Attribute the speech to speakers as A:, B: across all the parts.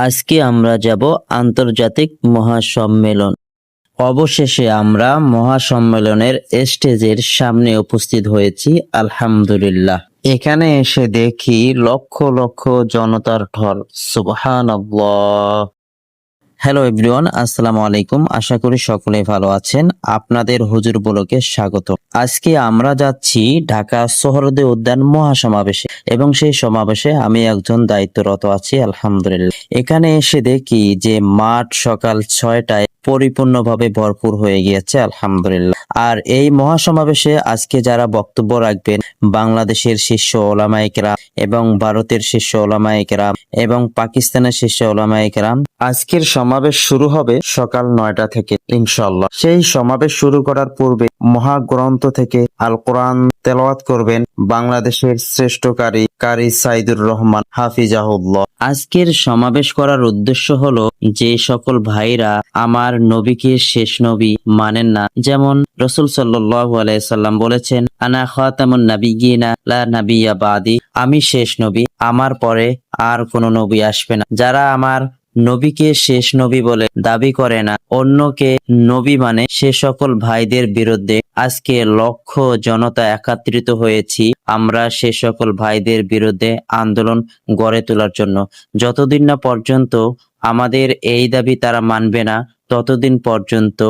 A: আজকে আমরা যাব আন্তর্জাতিক মহাসম্মেলন। অবশেষে আমরা মহাসম্মেলনের স্টেজের সামনে উপস্থিত হয়েছি, আলহামদুলিল্লাহ। এখানে এসে দেখি লক্ষ লক্ষ জনতার ঢল। সুবহানাল্লাহ। হ্যালো এভরিওয়ান, আসসালামু আলাইকুম। আশা করি সকলেই ভালো আছেন। আপনাদের হুজুর বলকে স্বাগত। আজকে আমরা যাচ্ছি ঢাকা সোহরাওয়ার্দী উদ্যান মহাসমাবেশে এবং সেই সমাবেশে আমি একজন দায়িত্বরত আছি, আলহামদুলিল্লাহ। এখানে এসে দেখি যে মাঠ সকাল 6টায় পরিপূর্ণভাবে ভরপুর হয়ে গিয়েছে, আলহামদুলিল্লাহ। আর এই মহাসমাবেশে আজকে যারা বক্তব্য রাখবেন, বাংলাদেশের শীর্ষ ওলামায়ে কেরাম এবং ভারতের শীর্ষ ওলামায়ে কেরাম এবং পাকিস্তানের শীর্ষ ওলামায়ে কেরাম। আজকের সমাবেশ শুরু হবে সকাল 9টা থেকে ইনশাআল্লাহ। সেই সমাবেশ শুরু করার পূর্বে মহাগ্রন্থ থেকে আল কোরআন তেলাওয়াত করবেন বাংলাদেশের শ্রেষ্ঠ কারি সাইদুর রহমান হাফিজাহুল্লাহ। আজকের সমাবেশ করার উদ্দেশ্য হলো যে সকল ভাইরা আমার নবীকে শেষ নবী মানেন না, যেমন রাসূল সাল্লাল্লাহু আলাইহি সাল্লাম বলেছেন, আনা খাতামুন নাবিয়্যিনা লা নাবিয়্যা বাদি, আমি শেষ নবী, আমার পরে আর কোনো নবী আসবে না। যারা আমার নবীকে শেষ নবী বলে দাবি করে না, অন্যকে নবী মানে, সে সকল ভাইদের বিরুদ্ধে আজকে লক্ষ জনতা একত্রিত হয়েছি আমরা সে সকল ভাইদের বিরুদ্ধে আন্দোলন গড়ে তোলার জন্য। যতদিন না পর্যন্ত আমাদের এই দাবি তারা মানবে না, ততদিন পর্যন্ত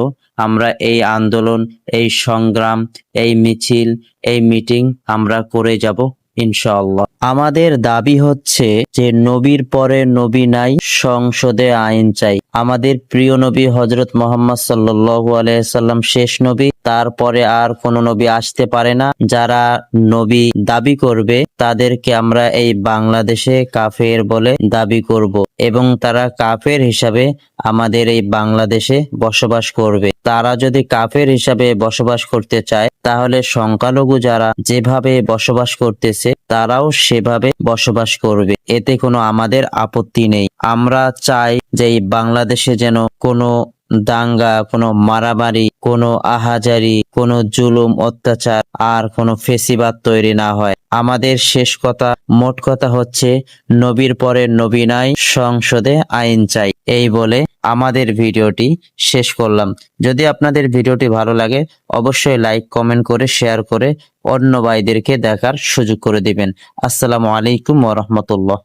A: আমরা এই আন্দোলন, এই সংগ্রাম, এই মিছিল, এই মিটিং আমরা করে যাব ইনশাআল্লাহ। আমাদের দাবি হচ্ছে যে নবীর পরে নবী নাই, সংসদে আইন চাই। আমাদের প্রিয় নবী হযরত মুহাম্মদ সাল্লাল্লাহু আলাইহি সাল্লাম শেষ নবী, তারপরে আর কোন নবী আসতে পারে না। যারা নবী দাবি করবে তাদেরকে আমরা এই বাংলাদেশে কাফের বলে দাবি করব এবং তারা কাফের হিসাবে আমাদের এই বাংলাদেশে বসবাস করবে। তারা যদি কাফের হিসাবে বসবাস করতে চায়, তাহলে সংখ্যালঘু যারা যেভাবে বসবাস করতেছে তারাও সেভাবে বসবাস করবে, এতে কোনো আমাদের আপত্তি নেই। আমরা চাই যে এই বাংলাদেশে যেন কোনো দাঙ্গা, কোনো মারামারি, কোনো আহাজারি, কোনো জুলুম অত্যাচার আর কোনো ফেসিবাদ তৈরি না হয়। আমাদের শেষ কথা, মোট কথা হচ্ছে নবীর পরে নবী নাই, সংসদে আইন চাই। এই বলে আমাদের ভিডিওটি শেষ করলাম। যদি আপনাদের ভিডিওটি ভালো লাগে অবশ্যই লাইক, কমেন্ট করে শেয়ার করে অন্য ভাইদেরকে দেখার সুযোগ করে দিবেন। আসসালামু আলাইকুম ওয়া রাহমাতুল্লাহ।